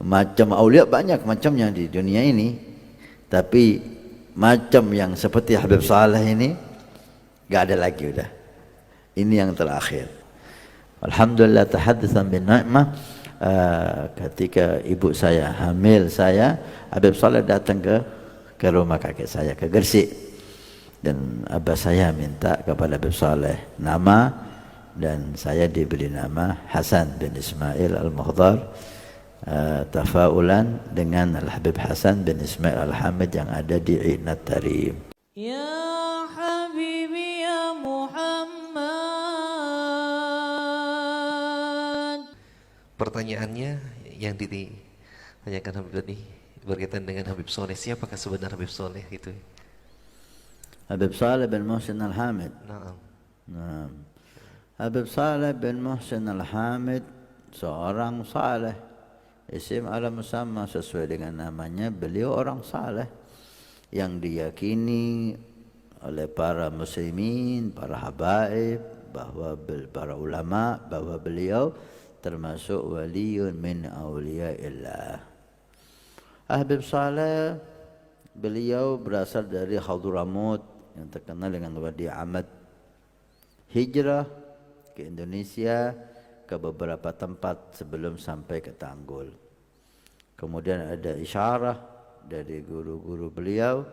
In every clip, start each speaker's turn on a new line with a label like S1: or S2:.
S1: Macam aulia banyak macamnya di dunia ini, tapi macam yang seperti Habib Saleh ini gak ada lagi udah. Ini yang terakhir. Alhamdulillah tahaddatsan bin ni'mah. Ketika ibu saya hamil saya, Habib Saleh datang ke rumah kakek saya ke Gresik, dan abah saya minta kepada Habib Saleh nama, dan saya diberi nama Hasan bin Ismail Al-Muhdar, tafaulan dengan Al-Habib Hasan bin Ismail Al-Hamid yang ada di Inat Tarim.
S2: Ya Habibi ya Muhammad.
S3: Pertanyaannya yang ditanyakan Habib tadi berkaitan dengan Habib Soleh, siapakah sebenarnya Habib Soleh itu?
S1: Habib Saleh bin Muhsin Al-Hamid.
S3: Naam.
S1: Nah, Habib Saleh bin Muhsin Al-Hamid seorang saleh, isim ala musamma, sesuai dengan namanya. Beliau orang saleh yang diyakini oleh para muslimin, para habaib, bahwa para ulama, bahwa beliau termasuk waliun min awliyaillah. Habib Saleh beliau berasal dari Hadramaut yang terkenal dengan Wadi Ahmad. Hijrah ke Indonesia ke beberapa tempat sebelum sampai ke Tanggul. Kemudian ada isyarah dari guru-guru beliau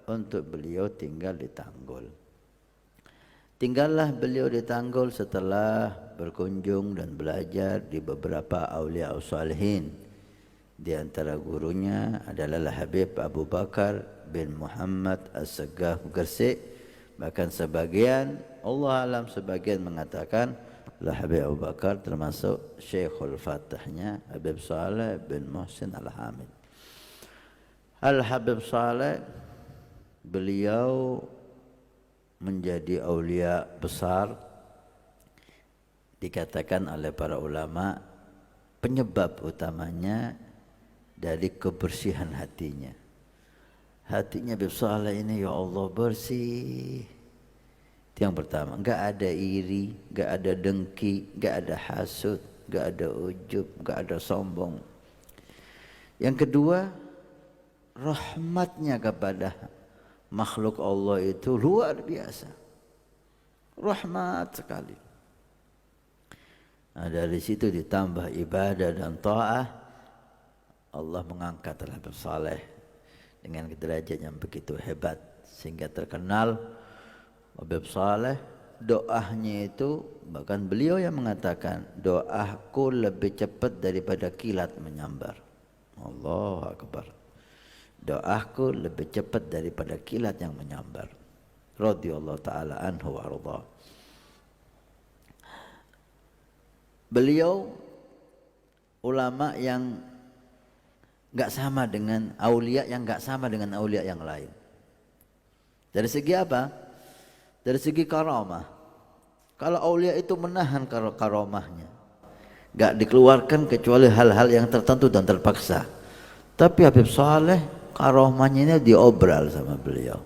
S1: untuk beliau tinggal di Tanggul. Tinggallah beliau di Tanggul setelah berkunjung dan belajar di beberapa aulia salihin. Di antara gurunya adalah Habib Abu Bakar bin Muhammad As-Saggaf Gresik. Bahkan sebagian, Allah alam, sebagian mengatakan Habib Abu Bakar termasuk Syekhul Fatihnya Habib Saleh bin Muhsin Al-Hamid. Al-Habib Saleh beliau menjadi aulia besar, dikatakan oleh para ulama penyebab utamanya dari kebersihan hatinya. Hatinya Habib Saleh ini ya Allah bersih. Itu yang pertama, enggak ada iri, enggak ada dengki, enggak ada hasud, enggak ada ujub, enggak ada sombong. Yang kedua, rahmatnya kepada makhluk Allah itu luar biasa, rahmat sekali. Nah, dari situ ditambah ibadah dan ta'ah, Allah mengangkat Habib Saleh dengan derajat yang begitu hebat, sehingga terkenal Habib Saleh doanya itu, bahkan beliau yang mengatakan doaku lebih cepat daripada kilat menyambar. Allahu Akbar. Doaku lebih cepat daripada kilat yang menyambar. Radhiyallahu ta'ala anhu wa arda. Beliau ulama yang enggak sama dengan aulia, yang enggak sama dengan aulia yang lain. Dari segi apa? Dari segi karamah. Kalau aulia itu menahan karamahnya, enggak dikeluarkan kecuali hal-hal yang tertentu dan terpaksa. Tapi Habib Saleh karamahnya ini diobral sama beliau.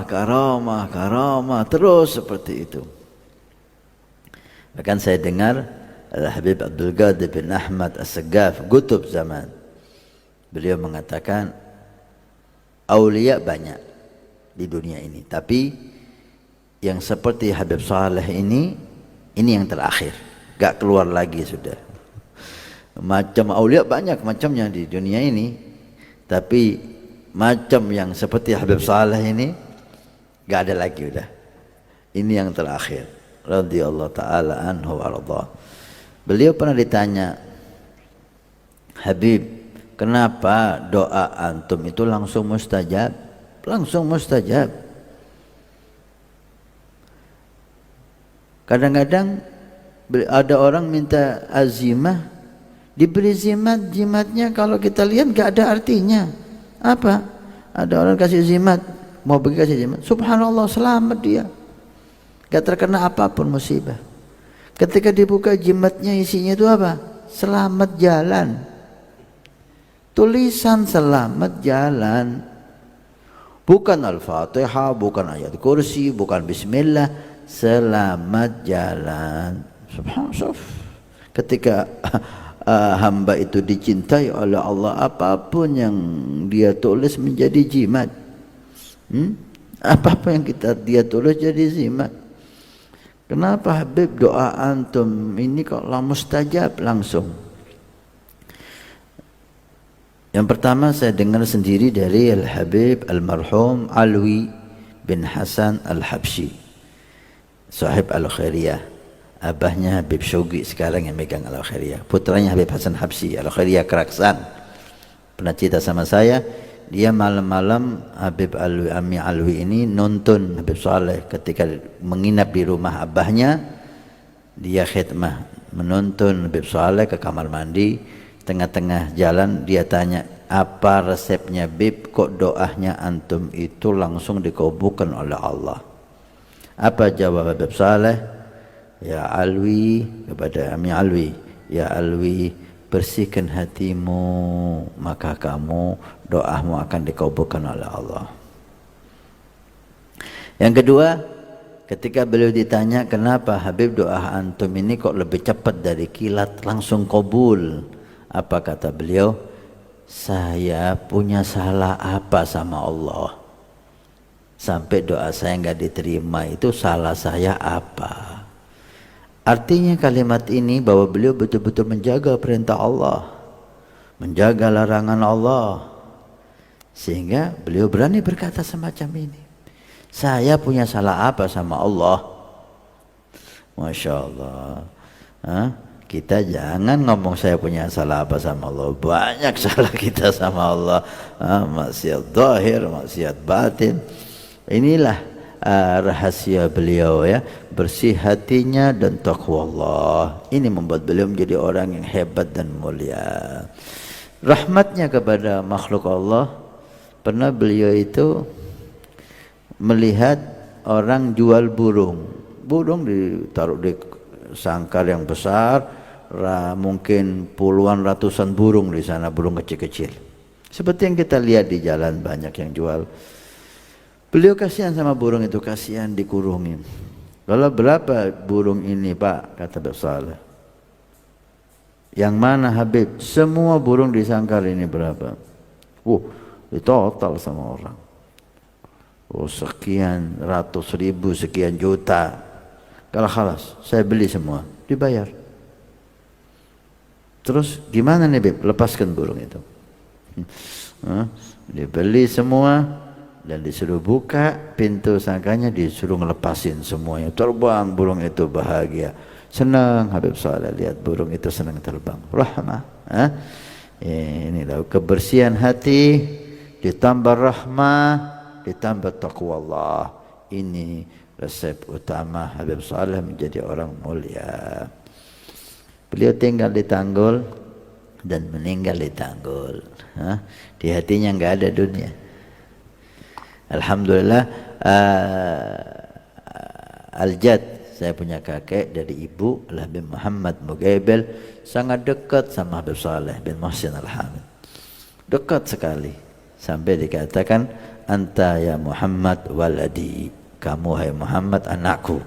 S1: Karamah terus seperti itu. Bahkan saya dengar Habib Abdul Qadir bin Ahmad As-Saggaf Qutb zaman, beliau mengatakan aulia banyak di dunia ini, tapi yang seperti Habib Saleh ini yang terakhir, gak keluar lagi sudah. Macam aulia banyak macamnya di dunia ini, tapi macam yang seperti Habib Saleh ini gak ada lagi udah. Ini yang terakhir. Radhiyallahu ta'ala anhu wa arda. Beliau pernah ditanya, Habib, kenapa doa antum itu langsung mustajab? Langsung mustajab. Kadang-kadang ada orang minta azimah, diberi jimatnya kalau kita lihat gak ada artinya. Apa? Ada orang kasih jimat, mau pergi kasih jimat, subhanallah selamat dia, gak terkena apapun musibah. Ketika dibuka jimatnya isinya itu apa? Selamat jalan. Tulisan selamat jalan. Bukan Al-Fatihah, bukan ayat kursi, bukan bismillah. Selamat jalan. Subhanallah. Ketika hamba itu dicintai oleh Allah, apapun yang dia tulis menjadi jimat. Apapun yang dia tulis jadi jimat. Kenapa Habib doa antum ini kok mustajab langsung? Yang pertama saya dengar sendiri dari Al-Habib Al-Marhum Alwi bin Hasan Al-Habsyi, sahib Al-Khairiyah. Abahnya Habib Syauqi sekarang yang megang Al-Khairiyah. Putranya Habib Hasan Habsyi, Al-Khairiyah Keraksan. Pernah cerita sama saya, dia malam-malam Habib Ami Alwi ini nonton Habib Saleh ketika menginap di rumah abahnya. Dia khidmah menonton Habib Saleh ke kamar mandi. Tengah-tengah jalan dia tanya, apa resepnya Bib, kok doanya antum itu langsung dikabulkan oleh Allah? Apa jawab Habib Saleh? Ya Alwi, kepada Ami Alwi, ya Alwi, bersihkan hatimu, maka kamu doamu akan dikabulkan oleh Allah. Yang kedua, ketika beliau ditanya kenapa Habib doa antum ini kok lebih cepat dari kilat langsung kabul, apa kata beliau? Saya punya salah apa sama Allah sampai doa saya nggak diterima? Itu salah saya apa? Artinya kalimat ini bahwa beliau betul-betul menjaga perintah Allah, menjaga larangan Allah, sehingga beliau berani berkata semacam ini. Saya punya salah apa sama Allah? Masya Allah. Kita jangan ngomong saya punya salah apa sama Allah. Banyak salah kita sama Allah. Maksiat zahir, maksiat batin. Inilah rahasia beliau ya, bersih hatinya dan taqwa Allah. Ini membuat beliau menjadi orang yang hebat dan mulia. Rahmatnya kepada makhluk Allah, pernah beliau itu melihat orang jual burung. Burung ditaruh di sangkar yang besar, mungkin puluhan ratusan burung di sana, burung kecil-kecil. Seperti yang kita lihat di jalan banyak yang jual. Beliau kasihan sama burung itu, kasihan dikurungin. Lalu berapa burung ini Pak? Kata Habib Saleh. Yang mana Habib? Semua burung di sangkar ini berapa? Di total sama orang. Sekian ratus ribu, sekian juta. Kalau khalas, saya beli semua, dibayar. Terus gimana nih Bib? Lepaskan burung itu. Dibeli semua dan disuruh buka pintu sangkanya, disuruh ngelepasin semuanya. Terbang burung itu, bahagia. Senang Habib Saleh lihat burung itu senang terbang. Rahmah. Inilah kebersihan hati ditambah rahmah, ditambah taqwa Allah. Ini resep utama Habib Saleh menjadi orang mulia. Beliau tinggal di Tanggul dan meninggal di Tanggul. Di hatinya nggak ada dunia. Alhamdulillah. Al-Jad, saya punya kakek dari ibu Habib Muhammad Mugaibel, sangat dekat sama Habib Saleh bin Muhsin Al-Hamid. Dekat sekali sampai dikatakan anta ya Muhammad waladi, kamu hai Muhammad anakku.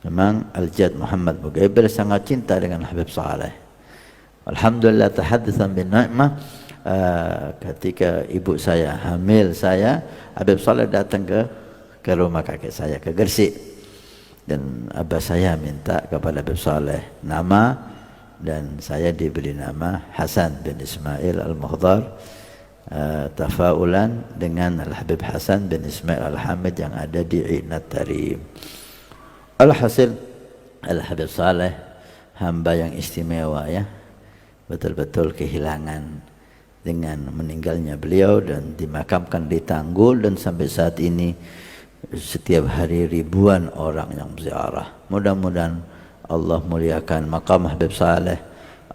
S1: Memang Al-Jad Muhammad Mugaibel sangat cinta dengan Habib Saleh. Alhamdulillah, tahaddatsan bin ni'mah. Ketika ibu saya hamil saya, Habib Saleh datang ke rumah kakek saya ke Gresik, dan abah saya minta kepada Habib Saleh nama, dan saya diberi nama Hasan bin Ismail Al-Muhdar, tafaulan dengan Al-Habib Hasan bin Ismail Al-Hamid yang ada di Inat Tarim. Alhasil Al-Habib Saleh hamba yang istimewa ya, betul-betul kehilangan dengan meninggalnya beliau, dan dimakamkan di Tanggul, dan sampai saat ini setiap hari ribuan orang yang ziarah. Mudah-mudahan Allah muliakan makam Habib Saleh,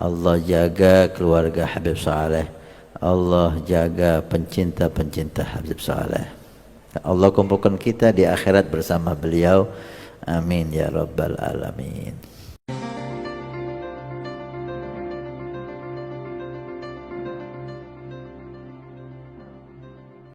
S1: Allah jaga keluarga Habib Saleh, Allah jaga pencinta-pencinta Habib Saleh. Allah kumpulkan kita di akhirat bersama beliau. Amin ya rabbal alamin.